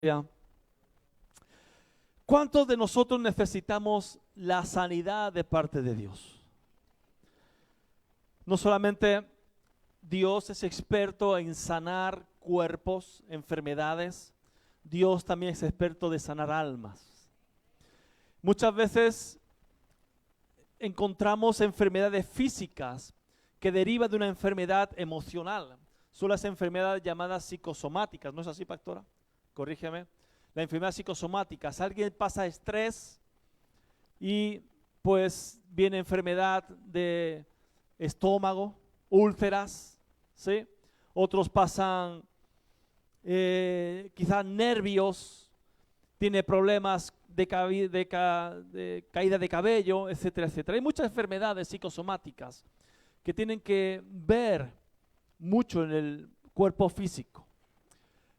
Ya. ¿Cuántos de nosotros necesitamos la sanidad de parte de Dios? No solamente Dios es experto en sanar cuerpos, enfermedades, Dios también es experto de sanar almas. Muchas veces encontramos enfermedades físicas que derivan de una enfermedad emocional. Son las enfermedades llamadas psicosomáticas, ¿no es así, pastora? Corrígeme. La enfermedad psicosomática. Alguien pasa estrés y pues viene enfermedad de estómago, úlceras, ¿sí? Otros pasan quizás nervios, tiene problemas de caída de cabello, etcétera, etcétera. Hay muchas enfermedades psicosomáticas que tienen que ver mucho en el cuerpo físico.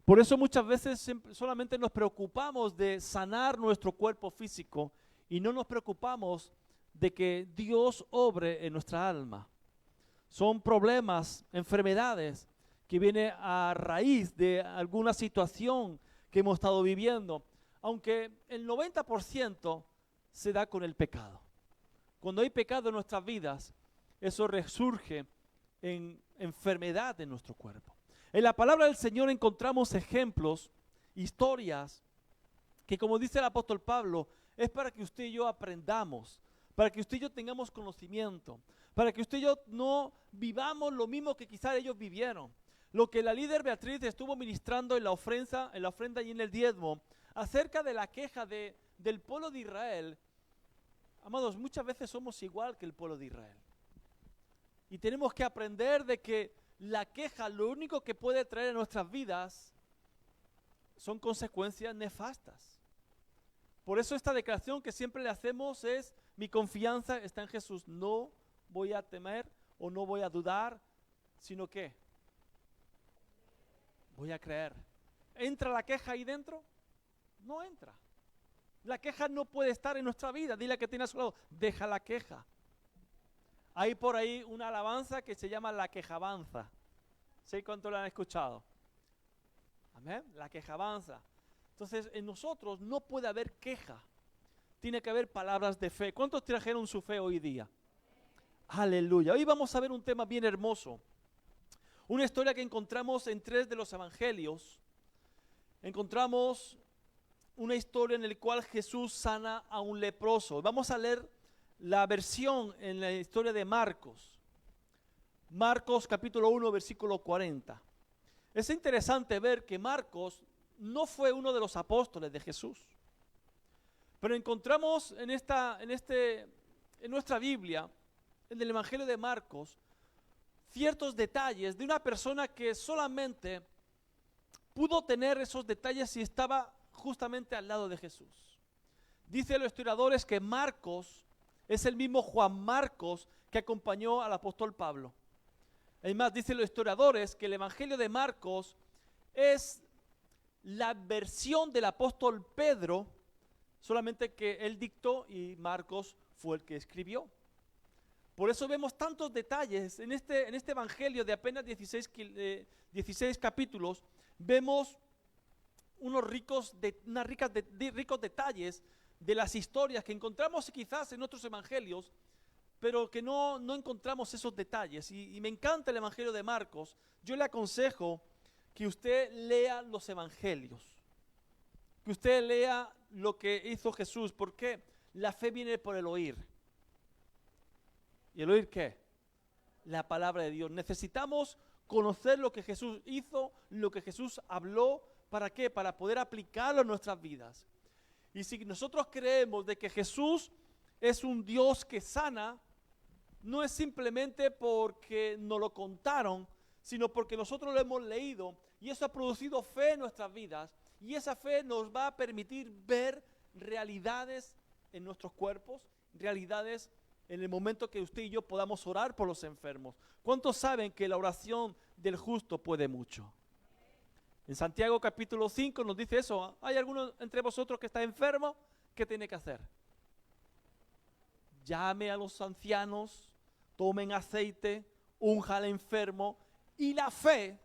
Por eso muchas veces solamente nos preocupamos de sanar nuestro cuerpo físico y no nos preocupamos de que Dios obre en nuestra alma. Son problemas, enfermedades que vienen a raíz de alguna situación que hemos estado viviendo, aunque el 90% se da con el pecado. Cuando hay pecado en nuestras vidas, eso resurge en enfermedad en nuestro cuerpo. En la palabra del Señor encontramos ejemplos, historias, que como dice el apóstol Pablo, es para que usted y yo aprendamos, para que usted y yo tengamos conocimiento, para que usted y yo no vivamos lo mismo que quizás ellos vivieron. Lo que la líder Beatriz estuvo ministrando en la ofrenda y en el diezmo, acerca de la queja del pueblo de Israel. Amados, muchas veces somos igual que el pueblo de Israel. Y tenemos que aprender de que la queja, lo único que puede traer en nuestras vidas son consecuencias nefastas. Por eso esta declaración que siempre le hacemos es: mi confianza está en Jesús. No voy a temer o no voy a dudar, sino que voy a creer. ¿Entra la queja ahí dentro? No entra. La queja no puede estar en nuestra vida. Dile que tiene a su lado: deja la queja. Hay por ahí una alabanza que se llama la quejabanza. ¿Sí? ¿Cuánto la han escuchado? Amén. La quejabanza. Entonces, en nosotros no puede haber queja. Tiene que haber palabras de fe. ¿Cuántos trajeron su fe hoy día? Aleluya. Hoy vamos a ver un tema bien hermoso. Una historia que encontramos en 3 de los evangelios. Encontramos una historia en la cual Jesús sana a un leproso. Vamos a leer la versión en la historia de Marcos. Marcos capítulo 1, versículo 40. Es interesante ver que Marcos no fue uno de los apóstoles de Jesús. Pero encontramos en nuestra Biblia, en el Evangelio de Marcos, ciertos detalles de una persona que solamente pudo tener esos detalles si estaba justamente al lado de Jesús. Dicen los historiadores que Marcos es el mismo Juan Marcos que acompañó al apóstol Pablo. Además, dicen los historiadores que el Evangelio de Marcos es la versión del apóstol Pedro, solamente que él dictó y Marcos fue el que escribió. Por eso vemos tantos detalles en este Evangelio de apenas 16 capítulos. Vemos unos ricos detalles de las historias que encontramos quizás en otros evangelios, pero que no encontramos esos detalles. Y me encanta el Evangelio de Marcos. Yo le aconsejo que usted lea los evangelios, que usted lea lo que hizo Jesús, porque la fe viene por el oír. ¿Y el oír qué? La palabra de Dios. Necesitamos conocer lo que Jesús hizo, lo que Jesús habló. ¿Para qué? Para poder aplicarlo en nuestras vidas. Y si nosotros creemos de que Jesús es un Dios que sana, no es simplemente porque nos lo contaron, sino porque nosotros lo hemos leído y eso ha producido fe en nuestras vidas, y esa fe nos va a permitir ver realidades en nuestros cuerpos, realidades en el momento que usted y yo podamos orar por los enfermos. ¿Cuántos saben que la oración del justo puede mucho? En Santiago capítulo 5 nos dice eso. ¿Hay alguno entre vosotros que está enfermo? ¿Qué tiene que hacer? Llame a los ancianos, tomen aceite, unja al enfermo, y la fe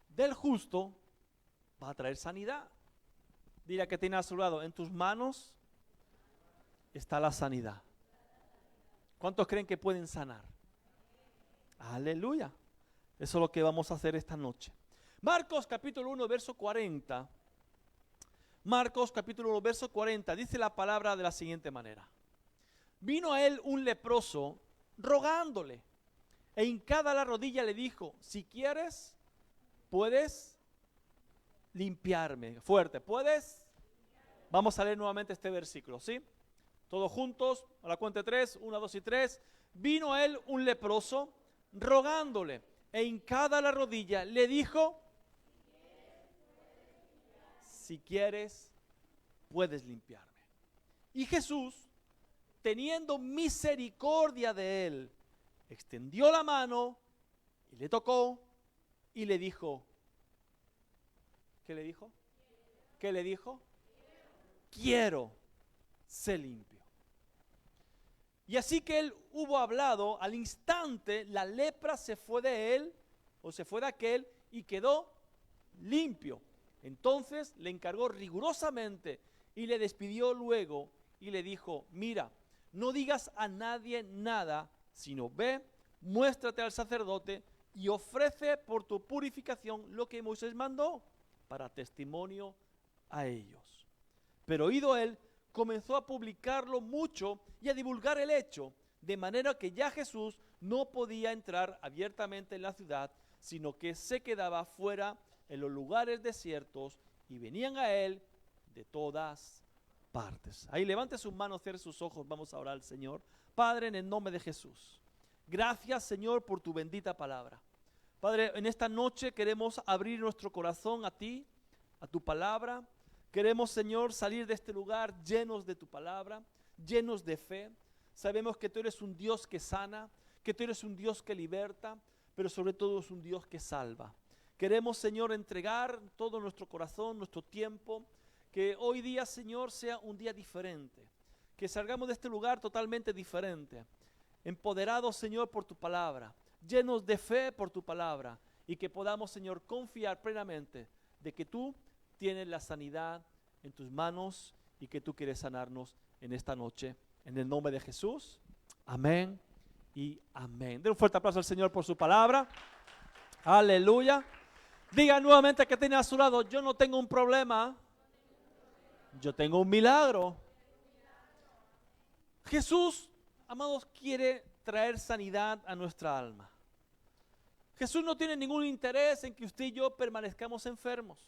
del justo va a traer sanidad. Dile a que tiene a su lado, en tus manos está la sanidad. ¿Cuántos creen que pueden sanar? Aleluya. Eso es lo que vamos a hacer esta noche. Marcos capítulo 1, verso 40. Marcos capítulo 1, verso 40. Dice la palabra de la siguiente manera. Vino a él un leproso rogándole, e hincada la rodilla le dijo, si quieres, puedes limpiarme. Fuerte, ¿puedes? Vamos a leer nuevamente este versículo, ¿sí? Todos juntos, a la cuenta de 3, 1, 2 y 3. Vino a él un leproso rogándole, e hincada la rodilla le dijo, si quieres, puedes limpiarme. Y Jesús, teniendo misericordia de él, extendió la mano y le tocó y le dijo, ¿qué le dijo? ¿Qué le dijo? Quiero ser limpio. Y así que él hubo hablado, al instante la lepra se fue de él, o se fue de aquel, y quedó limpio. Entonces le encargó rigurosamente y le despidió luego y le dijo, mira, no digas a nadie nada, sino ve, muéstrate al sacerdote y ofrece por tu purificación lo que Moisés mandó para testimonio a ellos. Pero oído él, comenzó a publicarlo mucho y a divulgar el hecho, de manera que ya Jesús no podía entrar abiertamente en la ciudad, sino que se quedaba fuera en los lugares desiertos y venían a él de todas partes. Ahí levante sus manos, cierre sus ojos, vamos a orar al Señor. Padre, en el nombre de Jesús, gracias Señor por tu bendita palabra. Padre, en esta noche queremos abrir nuestro corazón a ti, a tu palabra. Queremos, Señor, salir de este lugar llenos de tu palabra, llenos de fe. Sabemos que tú eres un Dios que sana, que tú eres un Dios que liberta, pero sobre todo es un Dios que salva. Queremos, Señor, entregar todo nuestro corazón, nuestro tiempo, que hoy día, Señor, sea un día diferente, que salgamos de este lugar totalmente diferente, empoderados, Señor, por tu palabra, llenos de fe por tu palabra, y que podamos, Señor, confiar plenamente de que tú tienes la sanidad en tus manos y que tú quieres sanarnos en esta noche. En el nombre de Jesús, amén y amén. Den un fuerte aplauso al Señor por su palabra. Aleluya. Diga nuevamente que tiene a su lado, yo no tengo un problema, yo tengo un milagro. Jesús, amados, quiere traer sanidad a nuestra alma. Jesús no tiene ningún interés en que usted y yo permanezcamos enfermos.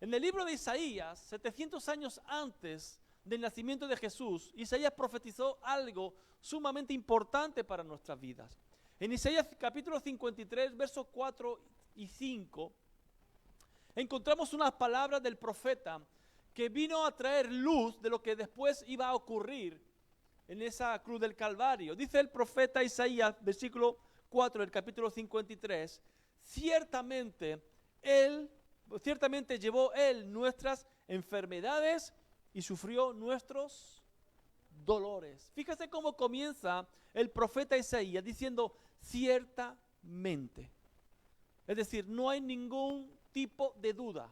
En el libro de Isaías, 700 años antes del nacimiento de Jesús, Isaías profetizó algo sumamente importante para nuestras vidas. En Isaías capítulo 53, versos 4 y 5, encontramos unas palabras del profeta que vino a traer luz de lo que después iba a ocurrir en esa cruz del Calvario. Dice el profeta Isaías, versículo 4 del capítulo 53, ciertamente llevó él nuestras enfermedades y sufrió nuestros dolores. Fíjese cómo comienza el profeta Isaías diciendo ciertamente. Es decir, no hay ningún tipo de duda.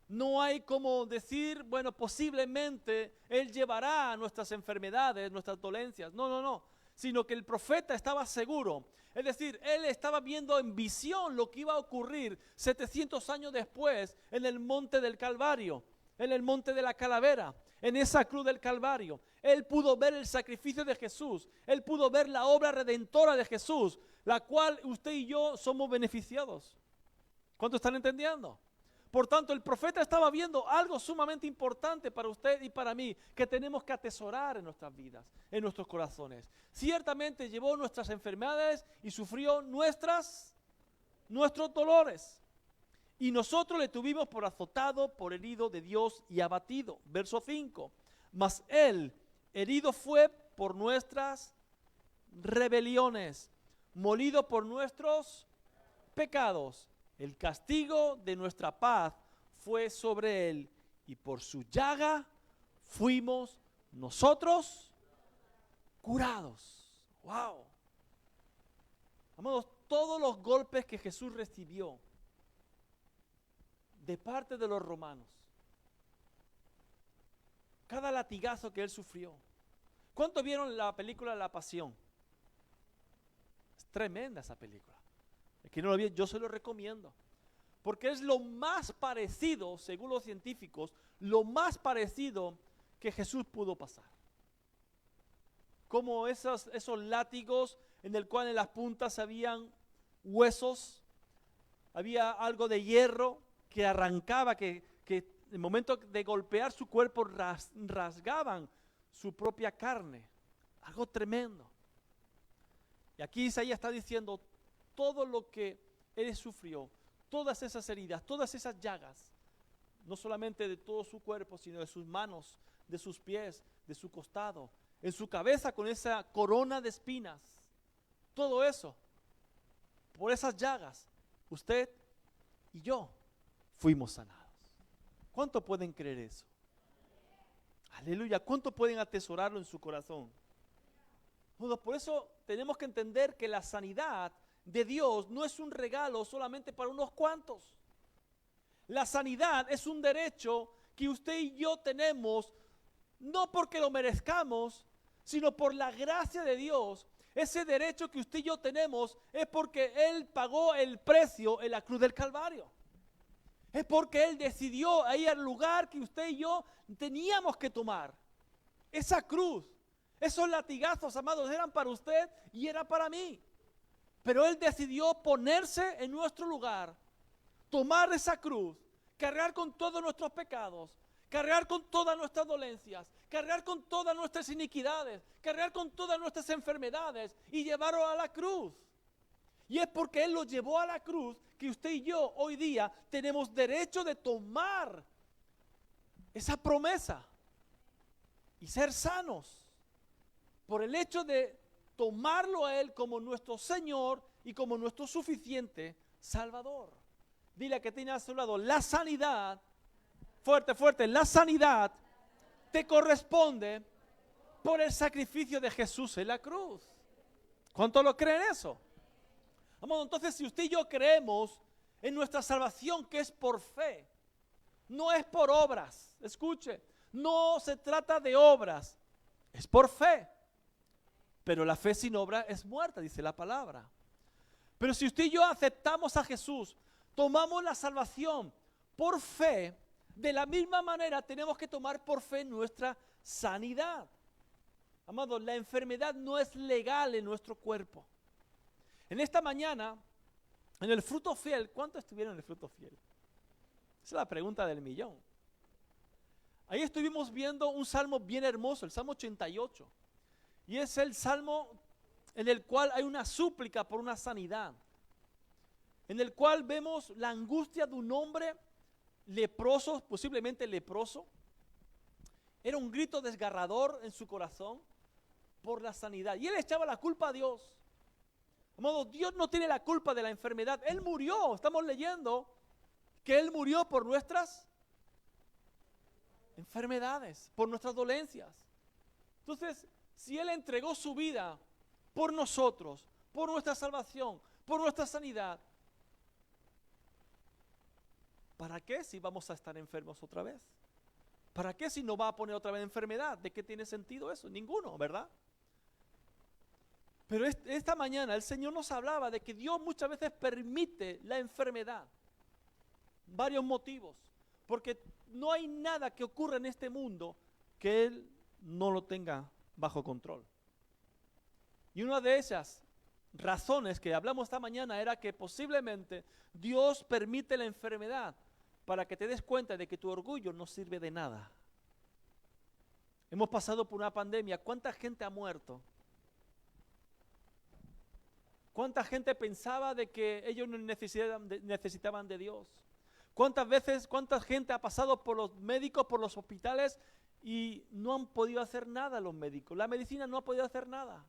No hay como decir, bueno, posiblemente él llevará nuestras enfermedades, nuestras dolencias. No. Sino que el profeta estaba seguro. Es decir, él estaba viendo en visión lo que iba a ocurrir 700 años después en el monte del Calvario, en el monte de la calavera, en esa cruz del Calvario. Él pudo ver el sacrificio de Jesús, él pudo ver la obra redentora de Jesús, la cual usted y yo somos beneficiados. ¿Cuántos están entendiendo? Por tanto, el profeta estaba viendo algo sumamente importante para usted y para mí, que tenemos que atesorar en nuestras vidas, en nuestros corazones. Ciertamente llevó nuestras enfermedades y sufrió nuestros dolores. Y nosotros le tuvimos por azotado, por herido de Dios y abatido. Verso 5. Mas él herido fue por nuestras rebeliones, molido por nuestros pecados. El castigo de nuestra paz fue sobre él, y por su llaga fuimos nosotros curados. ¡Wow! Amados, todos los golpes que Jesús recibió de parte de los romanos. Cada latigazo que él sufrió. ¿Cuántos vieron la película La Pasión? Es tremenda esa película. El que no lo vio, yo se lo recomiendo. Porque es lo más parecido, según los científicos, lo más parecido que Jesús pudo pasar. Como esos látigos en el cual en las puntas habían huesos, había algo de hierro que arrancaba, que en el momento de golpear su cuerpo rasgaban su propia carne. Algo tremendo. Y aquí Isaías está diciendo todo lo que él sufrió, todas esas heridas, todas esas llagas, no solamente de todo su cuerpo, sino de sus manos, de sus pies, de su costado, en su cabeza con esa corona de espinas. Todo eso, por esas llagas, usted y yo fuimos sanados. ¿Cuánto pueden creer eso? Aleluya. ¿Cuánto pueden atesorarlo en su corazón? Bueno, por eso tenemos que entender que la sanidad de Dios no es un regalo solamente para unos cuantos. La sanidad es un derecho que usted y yo tenemos, no porque lo merezcamos, sino por la gracia de Dios. Ese derecho que usted y yo tenemos es porque Él pagó el precio en la cruz del Calvario. Es porque Él decidió ir al lugar que usted y yo teníamos que tomar. Esa cruz, esos latigazos, amados, eran para usted y era para mí. Pero Él decidió ponerse en nuestro lugar, tomar esa cruz, cargar con todos nuestros pecados, cargar con todas nuestras dolencias, cargar con todas nuestras iniquidades, cargar con todas nuestras enfermedades y llevarlo a la cruz. Y es porque Él lo llevó a la cruz que usted y yo hoy día tenemos derecho de tomar esa promesa y ser sanos por el hecho de tomarlo a Él como nuestro Señor y como nuestro suficiente Salvador. Dile a que tiene a su lado, la sanidad, fuerte, fuerte, la sanidad te corresponde por el sacrificio de Jesús en la cruz. ¿Cuánto lo creen eso? Vamos, entonces si usted y yo creemos en nuestra salvación que es por fe, no es por obras, escuche, no se trata de obras, es por fe. Pero la fe sin obra es muerta, dice la palabra. Pero si usted y yo aceptamos a Jesús, tomamos la salvación por fe, de la misma manera tenemos que tomar por fe nuestra sanidad. Amados, la enfermedad no es legal en nuestro cuerpo. En esta mañana, en el fruto fiel, ¿cuántos estuvieron en el fruto fiel? Esa es la pregunta del millón. Ahí estuvimos viendo un salmo bien hermoso, el Salmo 88. Y es el salmo en el cual hay una súplica por una sanidad. En el cual vemos la angustia de un hombre leproso, posiblemente leproso. Era un grito desgarrador en su corazón por la sanidad. Y él echaba la culpa a Dios. De modo, Dios no tiene la culpa de la enfermedad. Él murió. Estamos leyendo que Él murió por nuestras enfermedades, por nuestras dolencias. Entonces, si Él entregó su vida por nosotros, por nuestra salvación, por nuestra sanidad, ¿para qué si vamos a estar enfermos otra vez? ¿Para qué si no va a poner otra vez enfermedad? ¿De qué tiene sentido eso? Ninguno, ¿verdad? Pero esta mañana el Señor nos hablaba de que Dios muchas veces permite la enfermedad. Varios motivos. Porque no hay nada que ocurra en este mundo que Él no lo tenga bajo control. Y una de esas razones que hablamos esta mañana era que posiblemente Dios permite la enfermedad para que te des cuenta de que tu orgullo no sirve de nada. Hemos pasado por una pandemia. ¿Cuánta gente ha muerto? ¿Cuánta gente pensaba de que ellos no necesitaban de Dios? ¿Cuánta gente ha pasado por los médicos, por los hospitales y no han podido hacer nada los médicos? La medicina no ha podido hacer nada.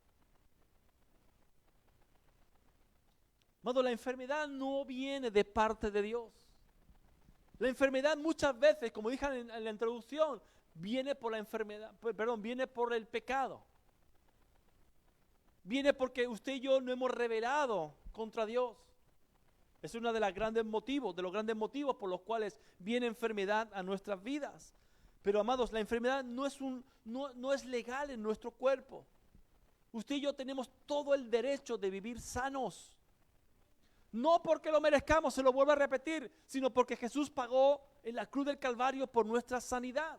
Amado, la enfermedad no viene de parte de Dios. La enfermedad muchas veces, como dije en la introducción, viene por la enfermedad, viene por el pecado. Viene porque usted y yo no hemos rebelado contra Dios. Es uno de los grandes motivos por los cuales viene enfermedad a nuestras vidas. Pero amados, la enfermedad no es legal en nuestro cuerpo. Usted y yo tenemos todo el derecho de vivir sanos. No porque lo merezcamos, se lo vuelvo a repetir, sino porque Jesús pagó en la cruz del Calvario por nuestra sanidad.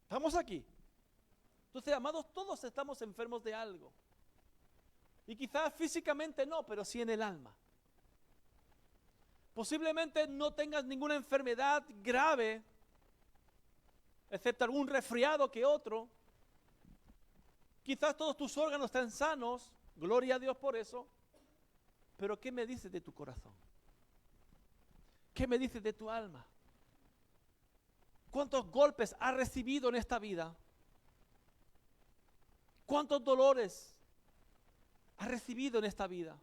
¿Estamos aquí? Entonces, amados, todos estamos enfermos de algo. Y quizás físicamente no, pero sí en el alma. Posiblemente no tengas ninguna enfermedad grave, excepto algún resfriado que otro. Quizás todos tus órganos están sanos, gloria a Dios por eso. Pero ¿qué me dices de tu corazón? ¿Qué me dices de tu alma? ¿Cuántos golpes has recibido en esta vida? ¿Cuántos dolores has recibido en esta vida?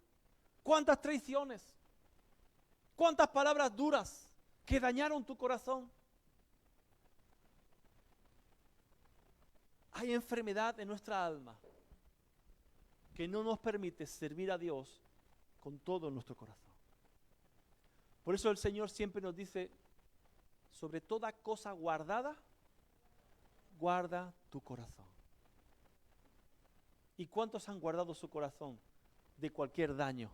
¿Cuántas traiciones? ¿Cuántas palabras duras que dañaron tu corazón? Hay enfermedad en nuestra alma que no nos permite servir a Dios con todo nuestro corazón. Por eso el Señor siempre nos dice, sobre toda cosa guardada, guarda tu corazón. ¿Y cuántos han guardado su corazón de cualquier daño?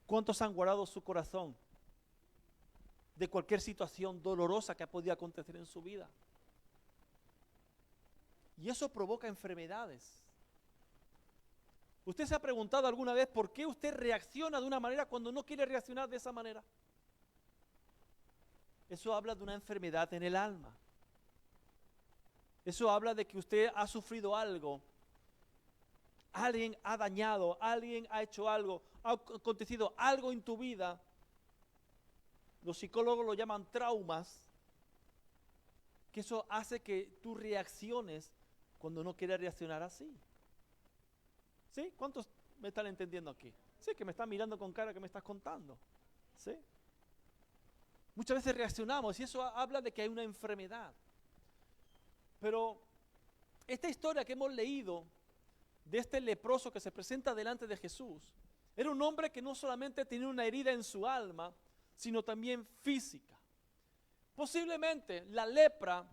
¿Cuántos han guardado su corazón de cualquier situación dolorosa que ha podido acontecer en su vida? Y eso provoca enfermedades. ¿Usted se ha preguntado alguna vez por qué usted reacciona de una manera cuando no quiere reaccionar de esa manera? Eso habla de una enfermedad en el alma. Eso habla de que usted ha sufrido algo. Alguien ha dañado, alguien ha hecho algo, ha acontecido algo en tu vida. Los psicólogos lo llaman traumas. Que eso hace que tú reacciones cuando no quieres reaccionar así. ¿Sí? ¿Cuántos me están entendiendo aquí? Sí, que me están mirando con cara que me estás contando. ¿Sí? Muchas veces reaccionamos y eso habla de que hay una enfermedad. Pero esta historia que hemos leído de este leproso que se presenta delante de Jesús, era un hombre que no solamente tenía una herida en su alma, sino también física. Posiblemente la lepra,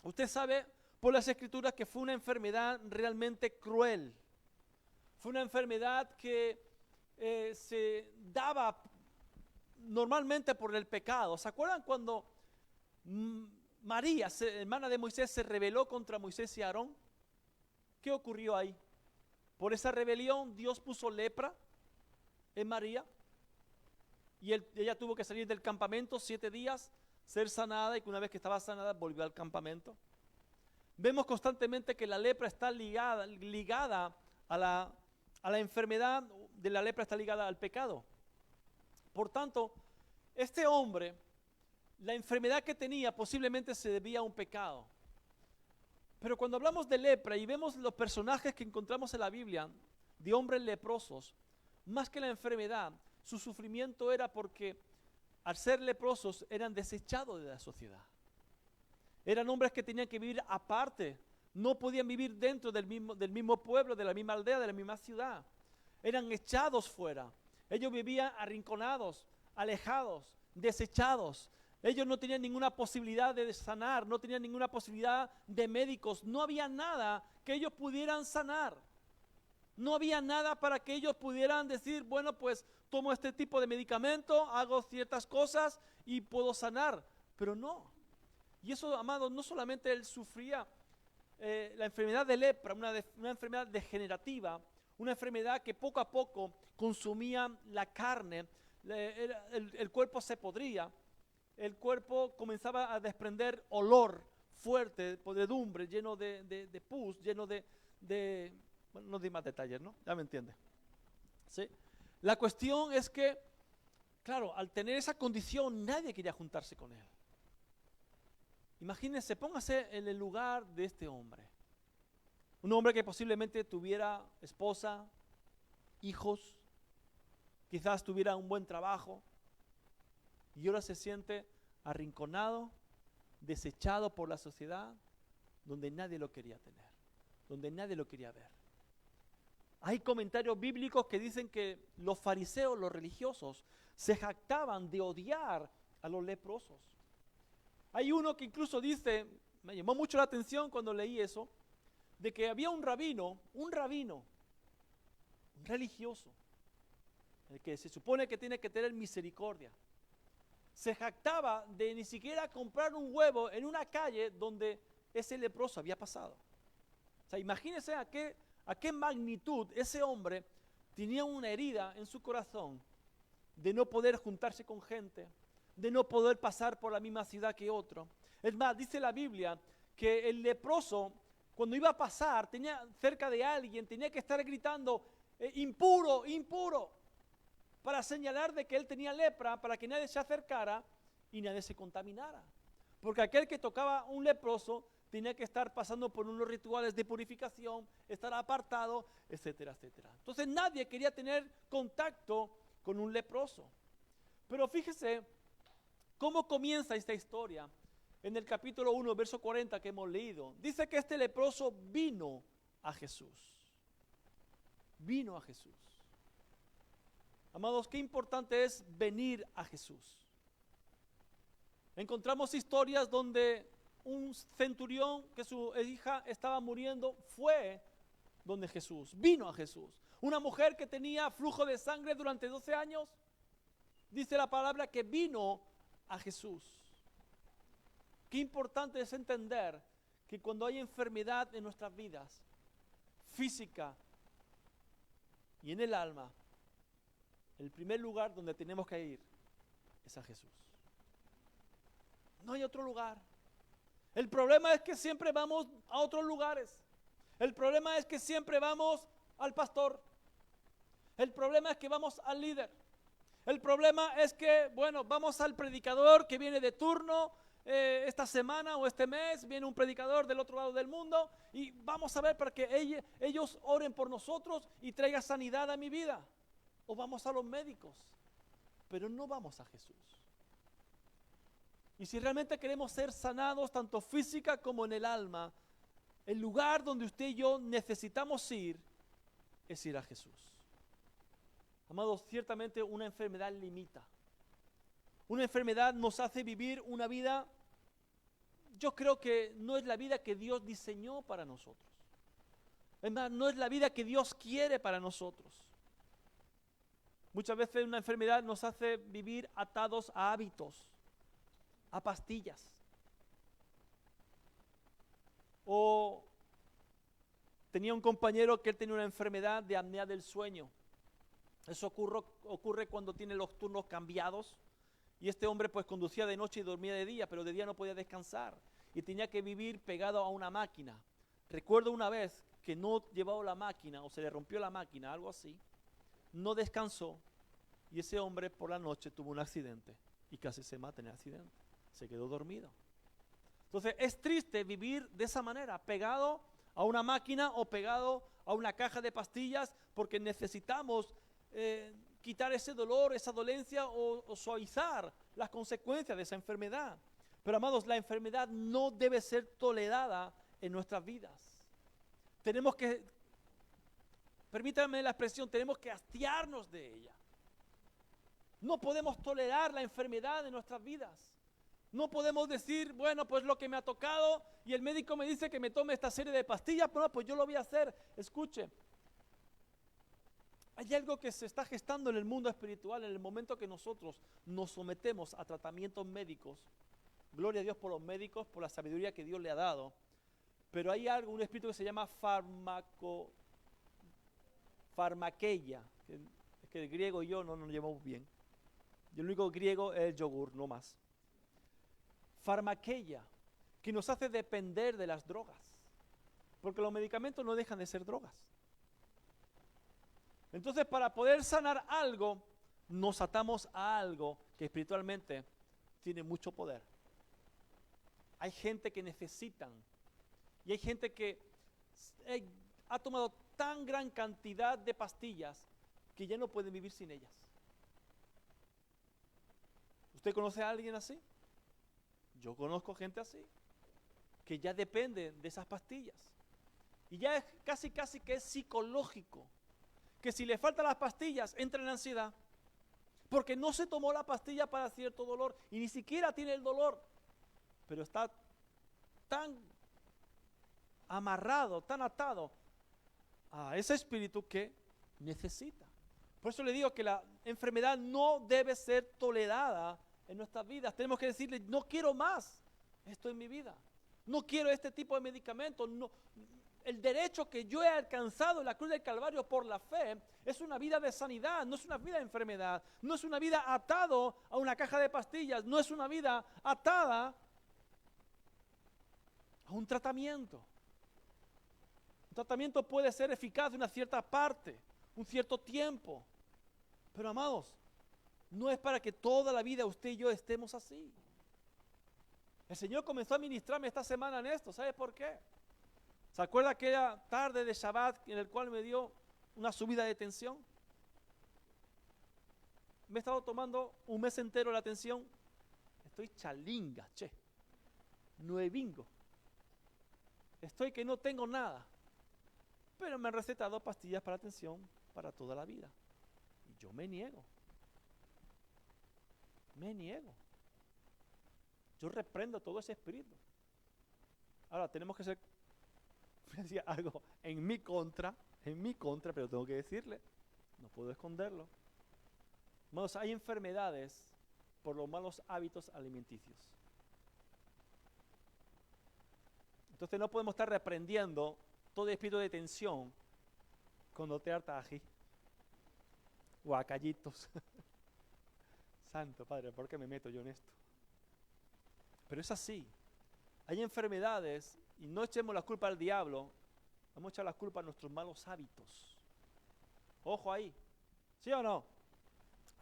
usted sabe por las Escrituras que fue una enfermedad realmente cruel. Fue una enfermedad que se daba normalmente por el pecado. ¿Se acuerdan cuando María, hermana de Moisés, se rebeló contra Moisés y Aarón? ¿Qué ocurrió ahí? Por esa rebelión Dios puso lepra en María y ella tuvo que salir del campamento 7 días, ser sanada, y que una vez que estaba sanada volvió al campamento. Vemos constantemente que la lepra está ligada a la enfermedad de la lepra, está ligada al pecado. Por tanto, este hombre, la enfermedad que tenía posiblemente se debía a un pecado. Pero cuando hablamos de lepra y vemos los personajes que encontramos en la Biblia, de hombres leprosos, más que la enfermedad, su sufrimiento era porque al ser leprosos eran desechados de la sociedad. Eran hombres que tenían que vivir aparte, no podían vivir dentro del mismo pueblo, de la misma aldea, de la misma ciudad. Eran echados fuera. Ellos vivían arrinconados, alejados, desechados. Ellos no tenían ninguna posibilidad de sanar, no tenían ninguna posibilidad de médicos. No había nada que ellos pudieran sanar. No había nada para que ellos pudieran decir, bueno, pues tomo este tipo de medicamento, hago ciertas cosas y puedo sanar. Pero no. Y eso, amados, no solamente él sufría la enfermedad de lepra, una enfermedad degenerativa, una enfermedad que poco a poco consumía la carne, el cuerpo se podría, el cuerpo comenzaba a desprender olor fuerte, podredumbre, lleno de pus, lleno bueno, no di más detalles, ¿no? Ya me entiende. ¿Sí? La cuestión es que, claro, al tener esa condición, nadie quería juntarse con él. Imagínense, póngase en el lugar de este hombre. Un hombre que posiblemente tuviera esposa, hijos, quizás tuviera un buen trabajo, y ahora se siente arrinconado, desechado por la sociedad, donde nadie lo quería tener, donde nadie lo quería ver. Hay comentarios bíblicos que dicen que los fariseos, los religiosos, se jactaban de odiar a los leprosos. Hay uno que incluso dice, me llamó mucho la atención cuando leí eso, de que había un rabino un religioso, el que se supone que tiene que tener misericordia. Se jactaba de ni siquiera comprar un huevo en una calle donde ese leproso había pasado. O sea, imagínense a qué magnitud ese hombre tenía una herida en su corazón de no poder juntarse con gente, de no poder pasar por la misma ciudad que otro. Es más, dice la Biblia que el leproso, cuando iba a pasar, tenía cerca de alguien, tenía que estar gritando, impuro, impuro, para señalar de que él tenía lepra, para que nadie se acercara y nadie se contaminara. Porque aquel que tocaba un leproso tenía que estar pasando por unos rituales de purificación, estar apartado, etcétera, etcétera. Entonces nadie quería tener contacto con un leproso. Pero fíjese cómo comienza esta historia. En el capítulo 1, verso 40 que hemos leído, dice que este leproso vino a Jesús. Vino a Jesús. Amados, qué importante es venir a Jesús. Encontramos historias donde un centurión que su hija estaba muriendo fue donde Jesús, vino a Jesús. Una mujer que tenía flujo de sangre durante 12 años, dice la palabra que vino a Jesús. Qué importante es entender que cuando hay enfermedad en nuestras vidas, física y en el alma, el primer lugar donde tenemos que ir es a Jesús. No hay otro lugar. El problema es que siempre vamos a otros lugares. El problema es que siempre vamos al pastor. El problema es que vamos al líder. El problema es que, bueno, vamos al predicador que viene de turno esta semana o este mes. Viene un predicador del otro lado del mundo y vamos a ver para que ellos oren por nosotros y traigan sanidad a mi vida. O vamos a los médicos, pero no vamos a Jesús. Y si realmente queremos ser sanados, tanto física como en el alma, el lugar donde usted y yo necesitamos ir es ir a Jesús. Amados, ciertamente una enfermedad limita. Una enfermedad nos hace vivir una vida, yo creo que no es la vida que Dios diseñó para nosotros. Es más, no es la vida que Dios quiere para nosotros. Muchas veces una enfermedad nos hace vivir atados a hábitos, a pastillas. O tenía un compañero que él tenía una enfermedad de apnea del sueño. Eso ocurre cuando tiene los turnos cambiados. Y este hombre pues conducía de noche y dormía de día, pero de día no podía descansar. Y tenía que vivir pegado a una máquina. Recuerdo una vez que no llevaba la máquina o se le rompió la máquina, algo así. No descansó y ese hombre por la noche tuvo un accidente y casi se mata en el accidente. Se quedó dormido. Entonces es triste vivir de esa manera, pegado a una máquina o pegado a una caja de pastillas porque necesitamos quitar ese dolor, esa dolencia o suavizar las consecuencias de esa enfermedad. Pero amados, la enfermedad no debe ser tolerada en nuestras vidas. Tenemos que, permítanme la expresión, tenemos que hastiarnos de ella. No podemos tolerar la enfermedad en nuestras vidas. No podemos decir, bueno, pues lo que me ha tocado y el médico me dice que me tome esta serie de pastillas, bueno, pues yo lo voy a hacer. Escuche, hay algo que se está gestando en el mundo espiritual en el momento que nosotros nos sometemos a tratamientos médicos. Gloria a Dios por los médicos, por la sabiduría que Dios le ha dado. Pero hay algo, un espíritu que se llama farmaqueia. Es que el griego y yo no nos llevamos bien. Y el único griego es el yogur, no más. Farmaqueia, que nos hace depender de las drogas. Porque los medicamentos no dejan de ser drogas. Entonces, para poder sanar algo, nos atamos a algo que espiritualmente tiene mucho poder. Hay gente que necesitan y hay gente que ha tomado tan gran cantidad de pastillas que ya no pueden vivir sin ellas. ¿Usted conoce a alguien así? Yo conozco gente así, que ya depende de esas pastillas. Y ya es casi que es psicológico. que si le faltan las pastillas, entra en ansiedad. Porque no se tomó la pastilla para cierto dolor y ni siquiera tiene el dolor. Pero está tan amarrado, tan atado a ese espíritu que necesita. Por eso le digo que la enfermedad no debe ser tolerada en nuestras vidas. Tenemos que decirle, no quiero más esto en mi vida. No quiero este tipo de medicamentos. No. El derecho que yo he alcanzado en la cruz del Calvario por la fe es una vida de sanidad, no es una vida de enfermedad. No es una vida atado a una caja de pastillas. No es una vida atada a un tratamiento. Un tratamiento puede ser eficaz de una cierta parte, un cierto tiempo. Pero amados, no es para que toda la vida usted y yo estemos así. El Señor comenzó a ministrarme esta semana en esto. ¿Sabe por qué? ¿Se acuerda aquella tarde de Shabbat en el cual me dio una subida de tensión? Me he estado tomando un mes entero la tensión. Estoy chalinga, che. Nuevingo. Estoy que no tengo nada. Pero me han recetado pastillas para tensión para toda la vida. Y yo me niego. Me niego. Yo reprendo todo ese espíritu. Ahora, tenemos que ser, me decía algo en mi contra, pero tengo que decirle, no puedo esconderlo. Hermanos, hay enfermedades por los malos hábitos alimenticios. Entonces no podemos estar reprendiendo todo espíritu de tensión cuando te harta ají, guacallitos. Santo Padre, ¿por qué me meto yo en esto? Pero es así. Hay enfermedades y no echemos la culpa al diablo, vamos a echar la culpa a nuestros malos hábitos. Ojo ahí, ¿sí o no?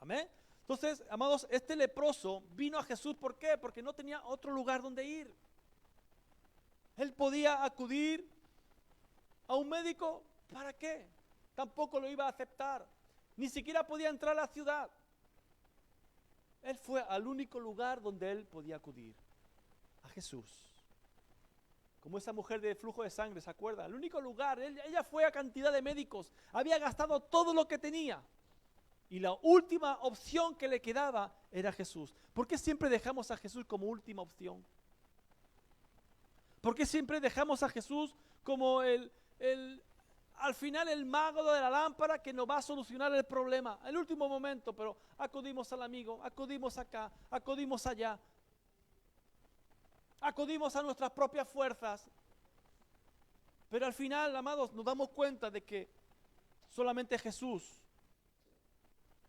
Amén. Entonces, amados, este leproso vino a Jesús, ¿por qué? Porque no tenía otro lugar donde ir. Él podía acudir a un médico, ¿para qué? Tampoco lo iba a aceptar. Ni siquiera podía entrar a la ciudad. Él fue al único lugar donde él podía acudir, a Jesús. Como esa mujer de flujo de sangre, ¿se acuerda? El único lugar, ella fue a cantidad de médicos, había gastado todo lo que tenía. Y la última opción que le quedaba era Jesús. ¿Por qué siempre dejamos a Jesús como última opción? ¿Por qué siempre dejamos a Jesús como al final el mago de la lámpara que nos va a solucionar el problema? El último momento, pero acudimos al amigo, acudimos acá, acudimos allá. Acudimos a nuestras propias fuerzas. Pero al final, amados, nos damos cuenta de que solamente Jesús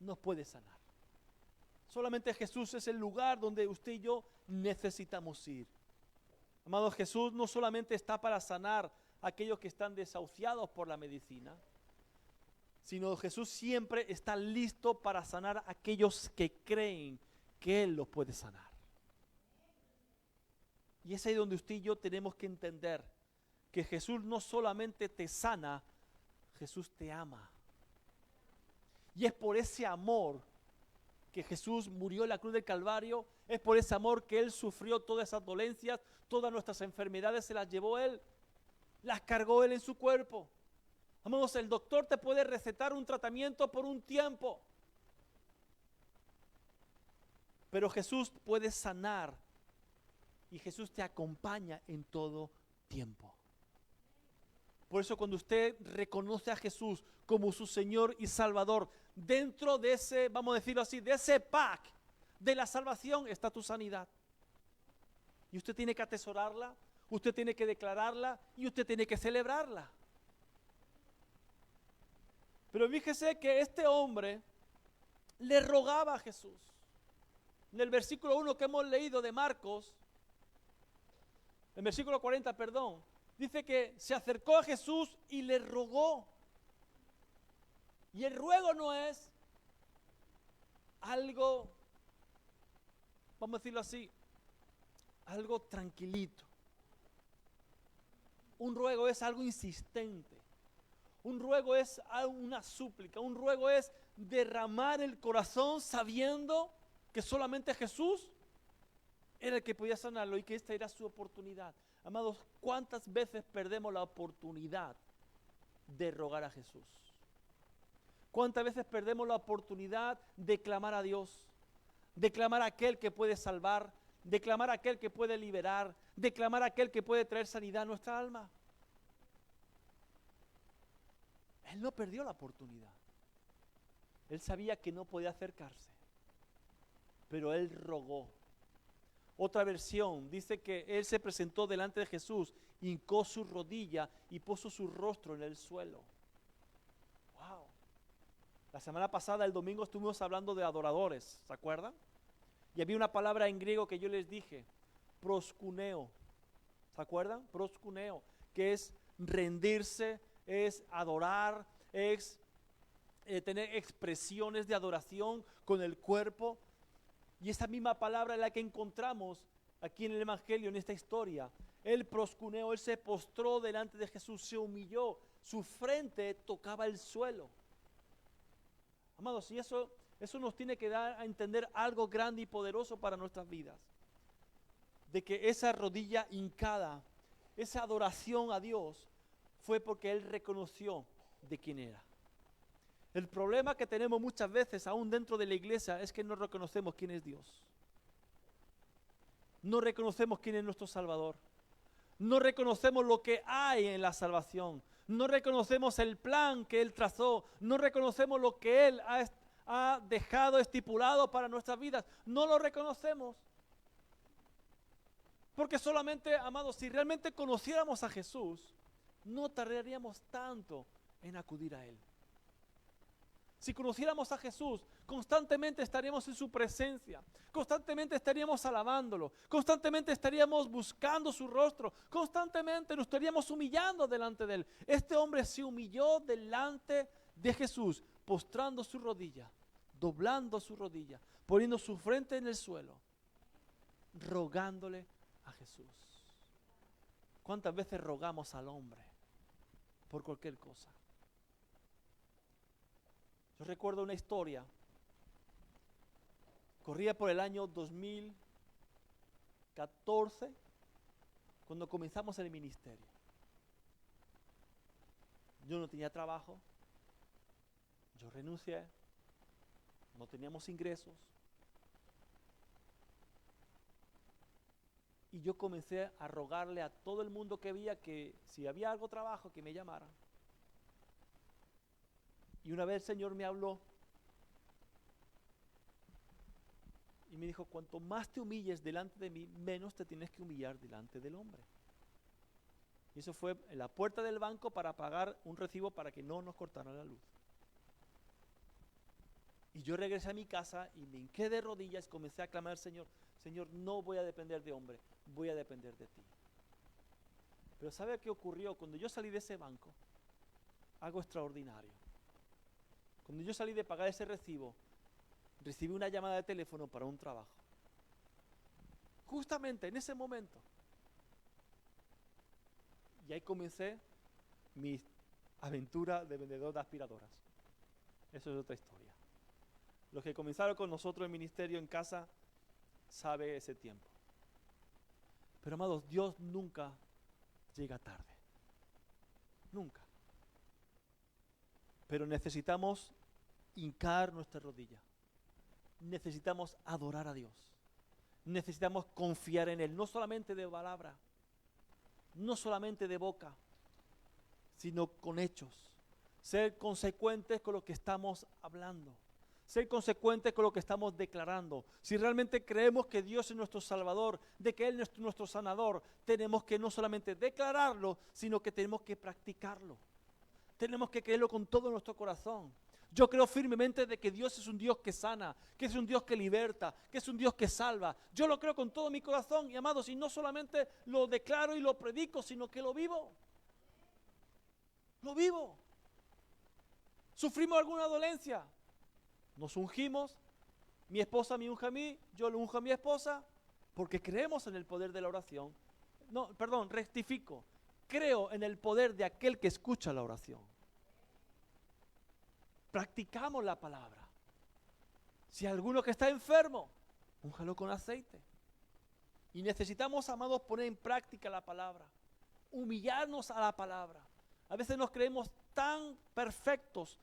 nos puede sanar. Solamente Jesús es el lugar donde usted y yo necesitamos ir. Amados, Jesús no solamente está para sanar a aquellos que están desahuciados por la medicina, sino Jesús siempre está listo para sanar a aquellos que creen que Él los puede sanar. Y es ahí donde usted y yo tenemos que entender que Jesús no solamente te sana, Jesús te ama. Y es por ese amor que Jesús murió en la cruz del Calvario, es por ese amor que Él sufrió todas esas dolencias, todas nuestras enfermedades se las llevó Él, las cargó Él en su cuerpo. Amados, el doctor te puede recetar un tratamiento por un tiempo, pero Jesús puede sanar. Y Jesús te acompaña en todo tiempo. Por eso cuando usted reconoce a Jesús como su Señor y Salvador, dentro de ese, vamos a decirlo así, de ese pack de la salvación está tu sanidad. Y usted tiene que atesorarla, usted tiene que declararla y usted tiene que celebrarla. Pero fíjese que este hombre le rogaba a Jesús. En el versículo 1 que hemos leído de Marcos, en versículo 40, perdón, dice que se acercó a Jesús y le rogó. Y el ruego no es algo, vamos a decirlo así, algo tranquilito. Un ruego es algo insistente. Un ruego es una súplica. Un ruego es derramar el corazón sabiendo que solamente Jesús era el que podía sanarlo y que esta era su oportunidad. Amados, ¿cuántas veces perdemos la oportunidad de rogar a Jesús? ¿Cuántas veces perdemos la oportunidad de clamar a Dios? De clamar a aquel que puede salvar, de clamar a aquel que puede liberar, de clamar a aquel que puede traer sanidad a nuestra alma. Él no perdió la oportunidad. Él sabía que no podía acercarse, pero él rogó. Otra versión dice que él se presentó delante de Jesús, hincó su rodilla y puso su rostro en el suelo. Wow. La semana pasada, el domingo, estuvimos hablando de adoradores, ¿se acuerdan? Y había una palabra en griego que yo les dije, proskuneo. ¿Se acuerdan? Proskuneo, que es rendirse, es adorar, es tener expresiones de adoración con el cuerpo. Y esa misma palabra es la que encontramos aquí en el Evangelio, en esta historia. Él proskuneo, él se postró delante de Jesús, se humilló, su frente tocaba el suelo. Amados, y eso nos tiene que dar a entender algo grande y poderoso para nuestras vidas. De que esa rodilla hincada, esa adoración a Dios, fue porque él reconoció de quién era. El problema que tenemos muchas veces, aún dentro de la iglesia, es que no reconocemos quién es Dios. No reconocemos quién es nuestro Salvador. No reconocemos lo que hay en la salvación. No reconocemos el plan que Él trazó. No reconocemos lo que Él ha dejado estipulado para nuestras vidas. No lo reconocemos. Porque solamente, amados, si realmente conociéramos a Jesús, no tardaríamos tanto en acudir a Él. Si conociéramos a Jesús, constantemente estaríamos en su presencia, constantemente estaríamos alabándolo, constantemente estaríamos buscando su rostro, constantemente nos estaríamos humillando delante de Él. Este hombre se humilló delante de Jesús, postrando su rodilla, doblando su rodilla, poniendo su frente en el suelo, rogándole a Jesús. ¿Cuántas veces rogamos al hombre por cualquier cosa? Yo recuerdo una historia, corría por el año 2014, cuando comenzamos el ministerio. Yo no tenía trabajo, yo renuncié, no teníamos ingresos. Y yo comencé a rogarle a todo el mundo que veía que si había algo trabajo, que me llamaran. Y una vez el Señor me habló y me dijo, cuanto más te humilles delante de mí, menos te tienes que humillar delante del hombre. Y eso fue en la puerta del banco para pagar un recibo para que no nos cortaran la luz. Y yo regresé a mi casa y me hinqué de rodillas y comencé a clamar al Señor, Señor, no voy a depender de hombre, voy a depender de ti. Pero ¿sabe qué ocurrió? Cuando yo salí de ese banco, algo extraordinario. Cuando yo salí de pagar ese recibo, recibí una llamada de teléfono para un trabajo. Justamente en ese momento. Y ahí comencé mi aventura de vendedor de aspiradoras. Eso es otra historia. Los que comenzaron con nosotros el ministerio en casa, sabe ese tiempo. Pero amados, Dios nunca llega tarde. Nunca. Pero necesitamos hincar nuestra rodilla. Necesitamos adorar a Dios. Necesitamos confiar en Él, no solamente de palabra, no solamente de boca, sino con hechos. Ser consecuentes con lo que estamos hablando. Ser consecuentes con lo que estamos declarando. Si realmente creemos que Dios es nuestro Salvador, de que Él es nuestro sanador, tenemos que no solamente declararlo, sino que tenemos que practicarlo. Tenemos que creerlo con todo nuestro corazón. Yo creo firmemente de que Dios es un Dios que sana, que es un Dios que liberta, que es un Dios que salva. Yo lo creo con todo mi corazón, y amados, y no solamente lo declaro y lo predico, sino que lo vivo. Lo vivo. ¿Sufrimos alguna dolencia? Nos ungimos, mi esposa me unge a mí, yo lo unjo a mi esposa, porque creemos en el poder de la oración. No, perdón, rectifico. Creo en el poder de aquel que escucha la oración. Practicamos la palabra. Si alguno que está enfermo, úngalo con aceite. Y necesitamos, amados, poner en práctica la palabra. Humillarnos a la palabra. A veces nos creemos tan perfectos,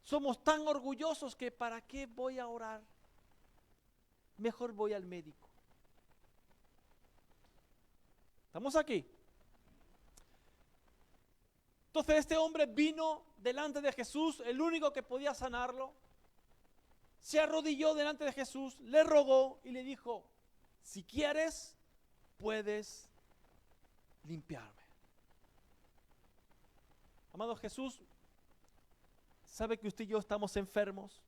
Somos tan orgullosos que ¿para qué voy a orar? Mejor voy al médico. ¿Estamos aquí? Entonces este hombre vino delante de Jesús, el único que podía sanarlo. Se arrodilló delante de Jesús, le rogó y le dijo, si quieres, puedes limpiarme. Amado, Jesús sabe que usted y yo estamos enfermos,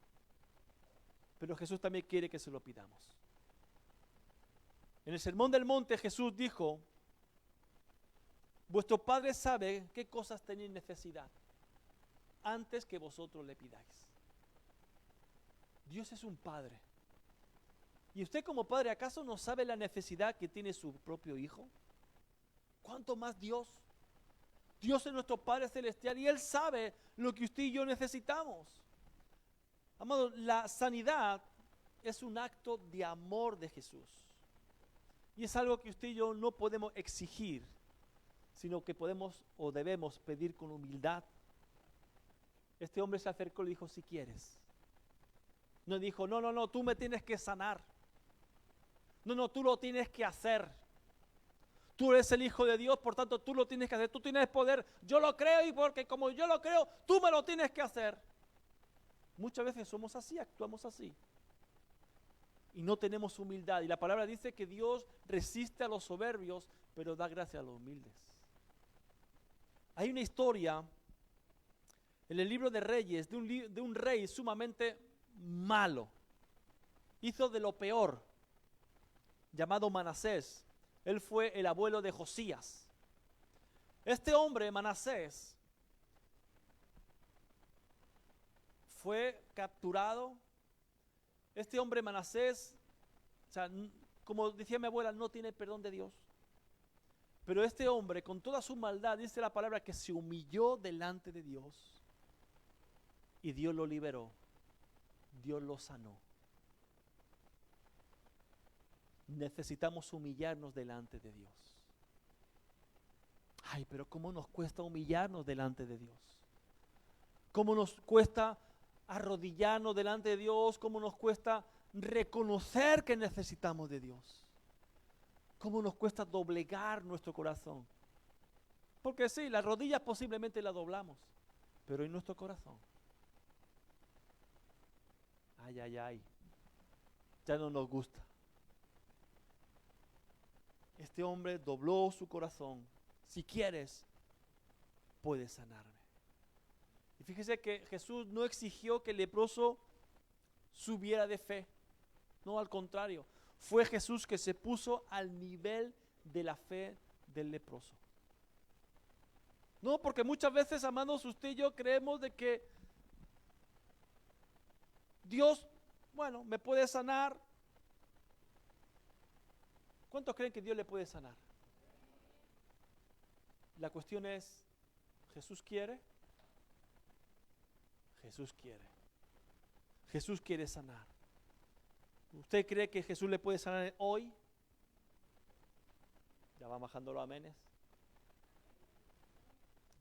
pero Jesús también quiere que se lo pidamos. En el Sermón del Monte Jesús dijo, vuestro Padre sabe qué cosas tenéis necesidad antes que vosotros le pidáis. Dios es un Padre. ¿Y usted como Padre acaso no sabe la necesidad que tiene su propio Hijo? ¿Cuánto más Dios? Dios es nuestro Padre Celestial y Él sabe lo que usted y yo necesitamos. Amado, la sanidad es un acto de amor de Jesús. Y es algo que usted y yo no podemos exigir, sino que podemos o debemos pedir con humildad. Este hombre se acercó y le dijo, si quieres. No dijo, no, tú me tienes que sanar. No, tú lo tienes que hacer. Tú eres el Hijo de Dios, por tanto tú lo tienes que hacer. Tú tienes poder, yo lo creo y porque como yo lo creo, tú me lo tienes que hacer. Muchas veces somos así, actuamos así. Y no tenemos humildad. Y la palabra dice que Dios resiste a los soberbios, pero da gracia a los humildes. Hay una historia en el libro de Reyes de un rey sumamente malo. Hizo de lo peor, llamado Manasés. Él fue el abuelo de Josías. Este hombre, Manasés, fue capturado. Este hombre, Manasés, o sea, como decía mi abuela, no tiene perdón de Dios. Pero este hombre, con toda su maldad, dice la palabra que se humilló delante de Dios. Y Dios lo liberó. Dios lo sanó. Necesitamos humillarnos delante de Dios. Ay, pero ¿cómo nos cuesta humillarnos delante de Dios? ¿Cómo nos cuesta arrodillarnos delante de Dios? ¿Cómo nos cuesta reconocer que necesitamos de Dios? ¿Cómo nos cuesta doblegar nuestro corazón? Porque sí, las rodillas posiblemente las doblamos, pero en nuestro corazón. Ay, ya no nos gusta. Este hombre dobló su corazón. Si quieres, puedes sanarme. Y fíjese que Jesús no exigió que el leproso subiera de fe. No, al contrario. Fue Jesús que se puso al nivel de la fe del leproso. No, porque muchas veces, amados, usted y yo creemos de que Dios, bueno, me puede sanar. ¿Cuántos creen que Dios le puede sanar? La cuestión es, ¿Jesús quiere? Jesús quiere. Jesús quiere sanar. ¿Usted cree que Jesús le puede sanar hoy? Ya va bajando los amenes.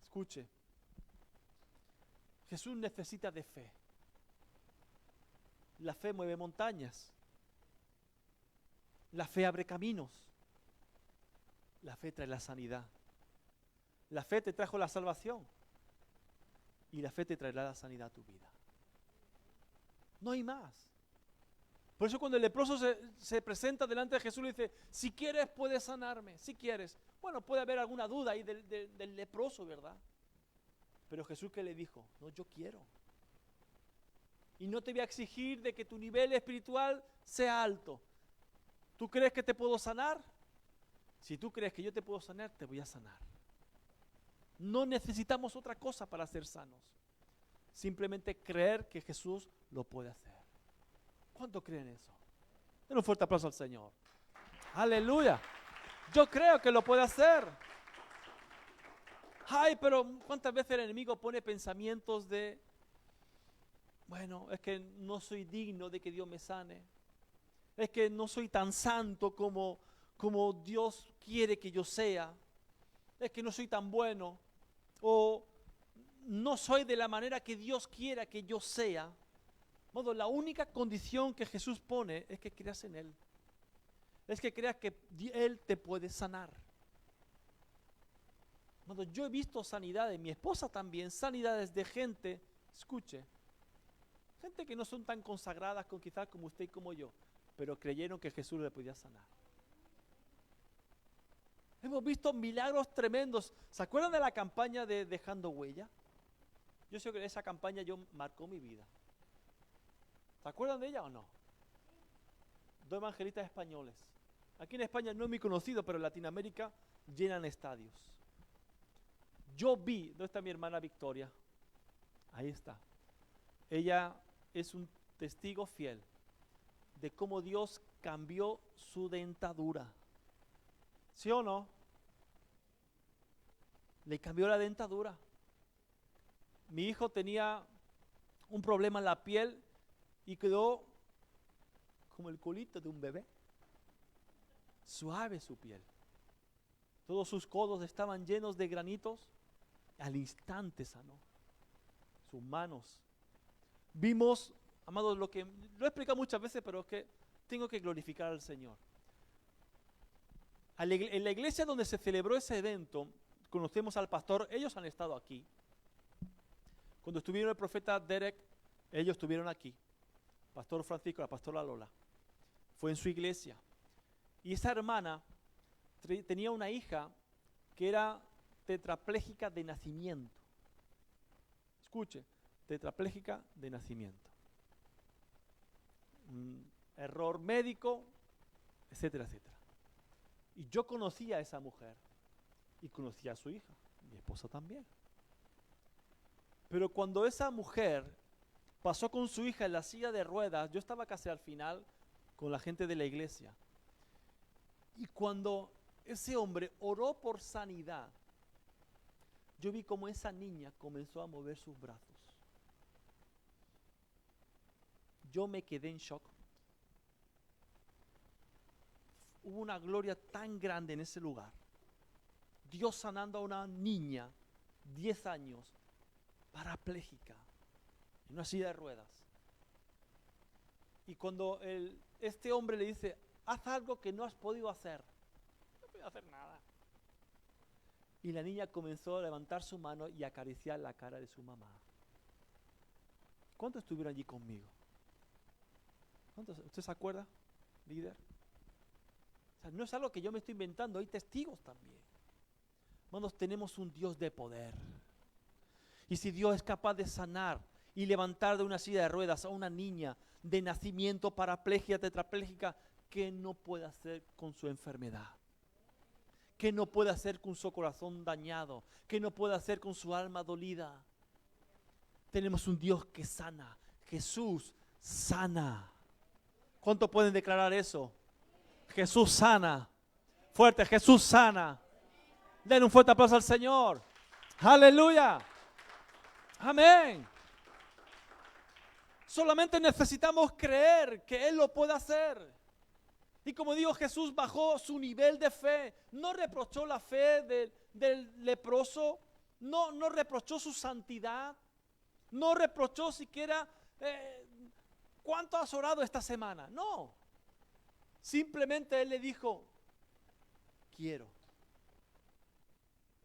Escuche. Jesús necesita de fe. La fe mueve montañas. La fe abre caminos. La fe trae la sanidad. La fe te trajo la salvación. Y la fe te traerá la sanidad a tu vida. No hay más. Por eso cuando el leproso se presenta delante de Jesús le dice, si quieres puedes sanarme, si quieres. Bueno, puede haber alguna duda ahí del leproso, ¿verdad? Pero Jesús, ¿qué le dijo? No, yo quiero. Y no te voy a exigir de que tu nivel espiritual sea alto. ¿Tú crees que te puedo sanar? Si tú crees que yo te puedo sanar, te voy a sanar. No necesitamos otra cosa para ser sanos. Simplemente creer que Jesús lo puede hacer. ¿Cuánto creen eso? Den un fuerte aplauso al Señor. Aleluya. Yo creo que lo puede hacer. Ay, pero ¿cuántas veces el enemigo pone pensamientos de, bueno, es que no soy digno de que Dios me sane? Es que no soy tan santo como Dios quiere que yo sea. Es que no soy tan bueno. O no soy de la manera que Dios quiera que yo sea, la única condición que Jesús pone es que creas en Él. Es que creas que Él te puede sanar. Yo he visto sanidades, mi esposa también, sanidades de gente, escuche, gente que no son tan consagradas quizás como usted y como yo, pero creyeron que Jesús le podía sanar. Hemos visto milagros tremendos. ¿Se acuerdan de la campaña de Dejando Huella? Yo sé que esa campaña marcó mi vida. ¿Se acuerdan de ella o no? 2 evangelistas españoles. Aquí en España no es muy conocido, pero en Latinoamérica llenan estadios. Yo vi, ¿dónde está mi hermana Victoria? Ahí está. Ella es un testigo fiel de cómo Dios cambió su dentadura. ¿Sí o no? Le cambió la dentadura. Mi hijo tenía un problema en la piel y quedó como el culito de un bebé. Suave su piel. Todos sus codos estaban llenos de granitos. Al instante sanó. Sus manos. Vimos, amados, lo he explicado muchas veces, pero es que tengo que glorificar al Señor. En la iglesia donde se celebró ese evento, conocemos al pastor, ellos han estado aquí. Cuando estuvieron el profeta Derek, ellos estuvieron aquí. Pastor Francisco, la pastora Lola. Fue en su iglesia. Y esa hermana tenía una hija que era tetrapléjica de nacimiento. Escuche, tetrapléjica de nacimiento. Error médico, etcétera, etcétera. Y yo conocía a esa mujer y conocía a su hija, mi esposa también. Pero cuando esa mujer pasó con su hija en la silla de ruedas, yo estaba casi al final con la gente de la iglesia. Y cuando ese hombre oró por sanidad, yo vi como esa niña comenzó a mover sus brazos. Yo me quedé en shock. Hubo una gloria tan grande en ese lugar. Dios sanando a una niña, 10 años, parapléjica, en una silla de ruedas. Y cuando este hombre le dice, haz algo que no has podido hacer. No puedo hacer nada. Y la niña comenzó a levantar su mano y acariciar la cara de su mamá. ¿Cuántos estuvieron allí conmigo? ¿Cuántos? ¿Usted se acuerda, líder? O sea, no es algo que yo me estoy inventando, hay testigos también. Hermanos, tenemos un Dios de poder. Y si Dios es capaz de sanar y levantar de una silla de ruedas a una niña de nacimiento paraplegia, tetrapléjica, ¿qué no puede hacer con su enfermedad? ¿Qué no puede hacer con su corazón dañado? ¿Qué no puede hacer con su alma dolida? Tenemos un Dios que sana. Jesús sana. ¿Cuántos pueden declarar eso? Jesús sana. Fuerte, Jesús sana. Den un fuerte aplauso al Señor. Aleluya. Amén. Solamente necesitamos creer que Él lo puede hacer. Y como digo, Jesús bajó su nivel de fe. No reprochó la fe del leproso. No reprochó su santidad. No reprochó siquiera ¿cuánto has orado esta semana? No. Simplemente Él le dijo, quiero.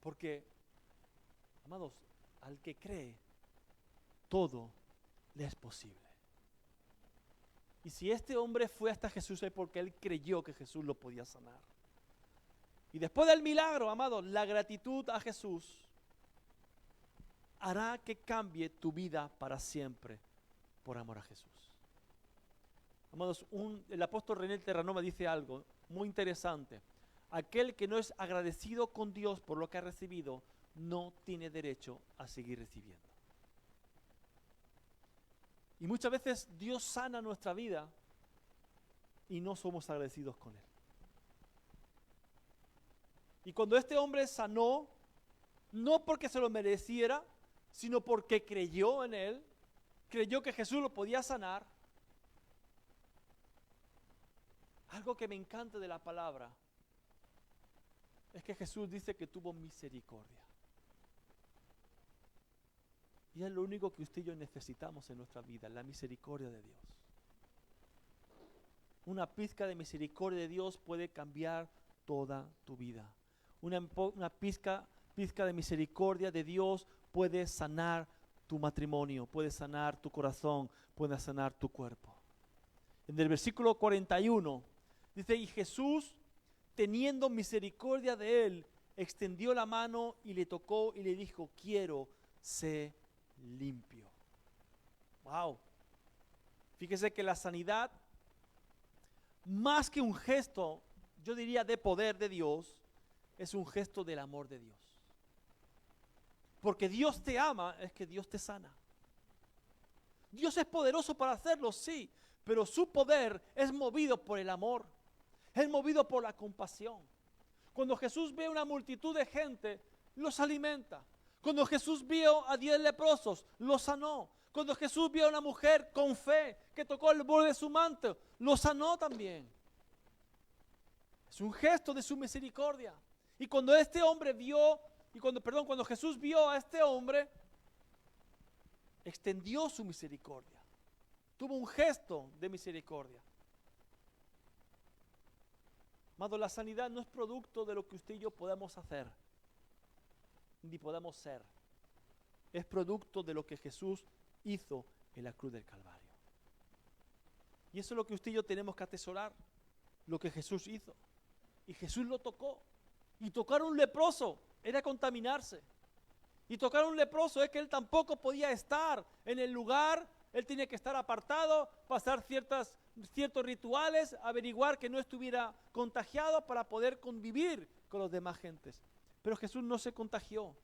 Porque, amados, al que cree, todo le es posible. Y si este hombre fue hasta Jesús es porque él creyó que Jesús lo podía sanar. Y después del milagro, amados, la gratitud a Jesús hará que cambie tu vida para siempre por amor a Jesús. Amados, el apóstol René Terranova dice algo muy interesante. Aquel que no es agradecido con Dios por lo que ha recibido, no tiene derecho a seguir recibiendo. Y muchas veces Dios sana nuestra vida y no somos agradecidos con Él. Y cuando este hombre sanó, no porque se lo mereciera, sino porque creyó en Él, creyó que Jesús lo podía sanar. Algo que me encanta de la palabra es que Jesús dice que tuvo misericordia. Y es lo único que usted y yo necesitamos en nuestra vida, la misericordia de Dios. Una pizca de misericordia de Dios puede cambiar toda tu vida. Una pizca de misericordia de Dios puede sanar tu matrimonio, puede sanar tu corazón, puede sanar tu cuerpo. En el versículo 41 dice, y Jesús, teniendo misericordia de él, extendió la mano y le tocó y le dijo, quiero ser limpio. Wow. Fíjese que la sanidad, más que un gesto, yo diría de poder de Dios, es un gesto del amor de Dios. Porque Dios te ama, es que Dios te sana. Dios es poderoso para hacerlo, sí, pero su poder es movido por el amor, es movido por la compasión. Cuando Jesús ve una multitud de gente, los alimenta. Cuando Jesús vio a 10 leprosos, los sanó. Cuando Jesús vio a una mujer con fe que tocó el borde de su manto, lo sanó también. Es un gesto de su misericordia. Y cuando este hombre vio, cuando Jesús vio a este hombre, extendió su misericordia. Tuvo un gesto de misericordia. Amado, la sanidad no es producto de lo que usted y yo podamos hacer, ni podamos ser. Es producto de lo que Jesús hizo en la cruz del Calvario. Y eso es lo que usted y yo tenemos que atesorar, lo que Jesús hizo. Y Jesús lo tocó. Y tocar a un leproso era contaminarse. Y tocar a un leproso es que él tampoco podía estar en el lugar, él tenía que estar apartado, pasar ciertos rituales, averiguar que no estuviera contagiado para poder convivir con las demás gentes. Pero Jesús no se contagió.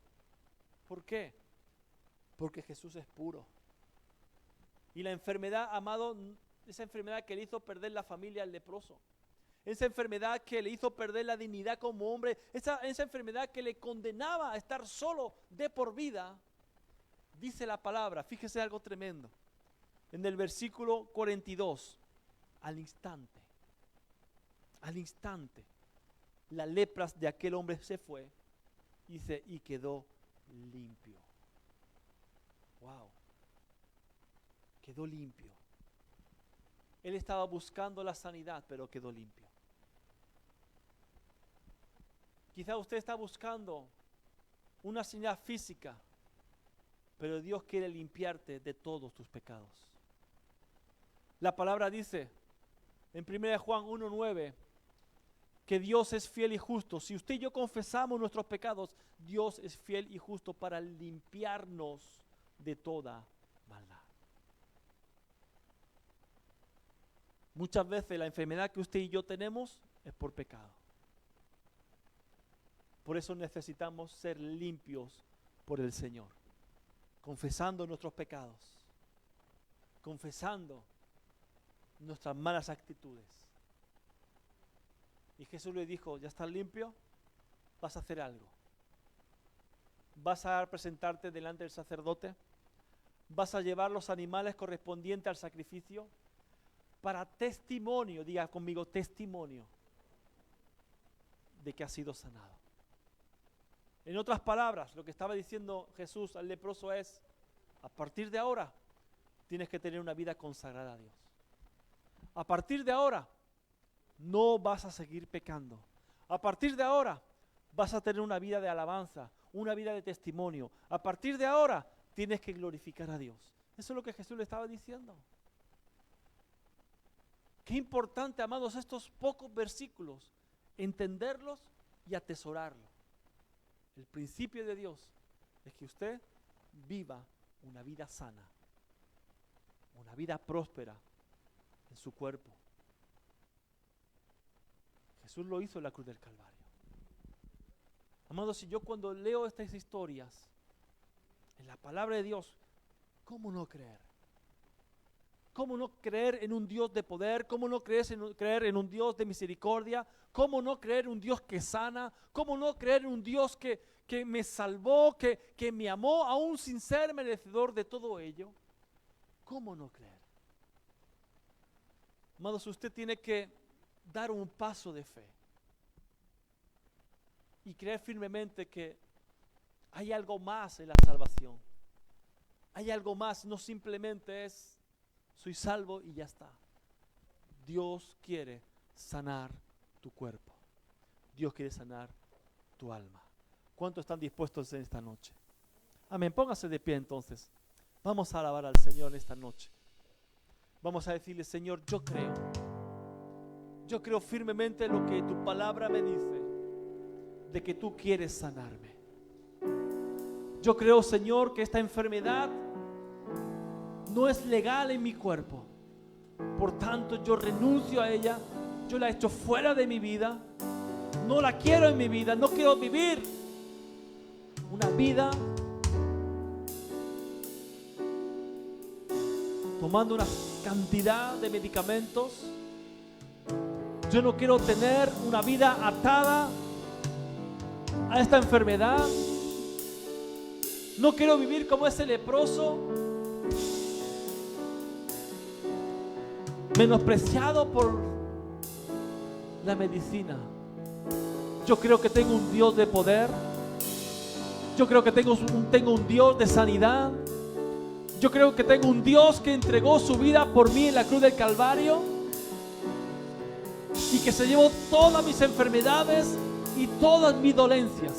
¿Por qué? Porque Jesús es puro. Y la enfermedad, amado, esa enfermedad que le hizo perder la familia al leproso, esa enfermedad que le hizo perder la dignidad como hombre, esa enfermedad que le condenaba a estar solo de por vida, dice la palabra, fíjese algo tremendo, en el versículo 42, al instante, la lepra de aquel hombre se fue, dice, y quedó limpio. Wow, quedó limpio. Él estaba buscando la sanidad, pero quedó limpio. Quizá usted está buscando una sanidad física, pero Dios quiere limpiarte de todos tus pecados. La palabra dice en 1 Juan 1:9 que Dios es fiel y justo. Si usted y yo confesamos nuestros pecados, Dios es fiel y justo para limpiarnos de toda maldad. Muchas veces la enfermedad que usted y yo tenemos es por pecado. Por eso necesitamos ser limpios por el Señor, confesando nuestros pecados, confesando nuestras malas actitudes. Y Jesús le dijo, ¿ya estás limpio? Vas a hacer algo. Vas a presentarte delante del sacerdote, vas a llevar los animales correspondientes al sacrificio para testimonio, diga conmigo, testimonio de que has sido sanado. En otras palabras, lo que estaba diciendo Jesús al leproso es, a partir de ahora, tienes que tener una vida consagrada a Dios. A partir de ahora, no vas a seguir pecando. A partir de ahora, vas a tener una vida de alabanza, una vida de testimonio. A partir de ahora, tienes que glorificar a Dios. Eso es lo que Jesús le estaba diciendo. Qué importante, amados, estos pocos versículos, entenderlos y atesorarlos. El principio de Dios es que usted viva una vida sana, una vida próspera en su cuerpo. Jesús lo hizo en la cruz del Calvario. Amados, si yo cuando leo estas historias en la palabra de Dios, ¿cómo no creer? ¿Cómo no creer en un Dios de poder? ¿Cómo no creer en un Dios de misericordia? ¿Cómo no creer en un Dios que sana? ¿Cómo no creer en un Dios que me salvó, que me amó aún sin ser merecedor de todo ello? ¿Cómo no creer? Amados, usted tiene que dar un paso de fe y creer firmemente que hay algo más en la salvación. hay algo más, no simplemente es soy salvo y ya está. Dios quiere sanar tu cuerpo. Dios quiere sanar tu alma. ¿Cuántos están dispuestos en esta noche? Amén, póngase de pie entonces. Vamos a alabar al Señor en esta noche. Vamos a decirle, Señor, yo creo firmemente lo que tu palabra me dice, de que tú quieres sanarme. Yo creo, Señor, que esta enfermedad no es legal en mi cuerpo. Por tanto, yo renuncio a ella. Yo la echo fuera de mi vida. No la quiero en mi vida. No quiero vivir una vida tomando una cantidad de medicamentos. Yo no quiero tener una vida atada a esta enfermedad. No quiero vivir como ese leproso, menospreciado por la medicina. Yo creo que tengo un Dios de poder. Yo creo que tengo un Dios de sanidad. Yo creo que tengo un Dios que entregó su vida por mí en la cruz del Calvario y que se llevó todas mis enfermedades y todas mis dolencias.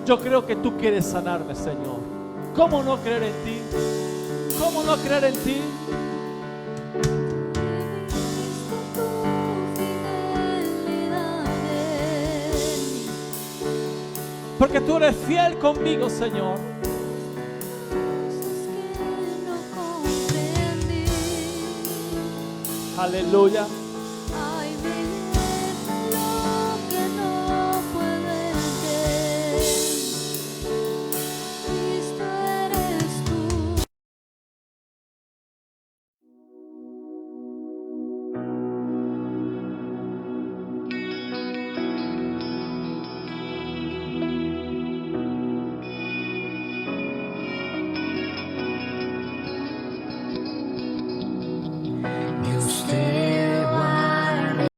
Yo creo que tú quieres sanarme, Señor. ¿Cómo no creer en ti? ¿Cómo no creer en ti? Porque tú eres fiel conmigo, Señor. Aleluya.